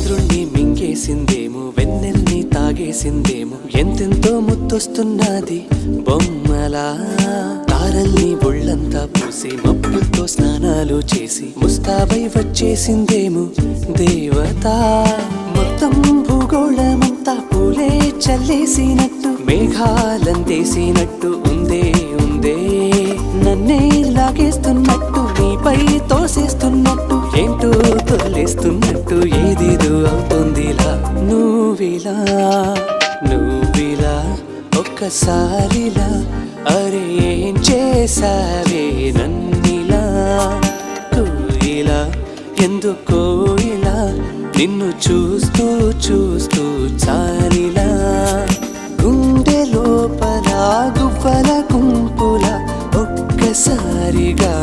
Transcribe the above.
చంద్రుణ్ణి మింగేసిందేమో, వెన్నెల్ని తాగేసిందేమో, ఎంతెంతో ముద్దొస్తున్నది బొమ్మలా. తారల్ని ఒళ్ళంతా పూసి మబ్బులతో స్నానాలు చేసి ముస్తాబై వచ్చేసిందేమో దేవత. మొత్తం భూగోళమంతా పూలే చల్లేసినట్టు, మేఘాలందేసినట్టు ఉందే ఉందే. నన్నే లాగేస్తున్నట్టు, నీపై తోసేస్తున్నట్టు, ఏంటో తొలేస్తున్నట్టు, ఏదేదో అవుతుందిలా. నువ్విలా నువ్విలా ఒక్కసారిలా, అరే ఏం చేసావే నన్నిలా. కోయిలా ఎందుకో ఇలా, నిన్ను చూస్తూ చూస్తూ చాలిలా. గుండె లోపల గువ్వల గుంపుల ఒక్కసారిగా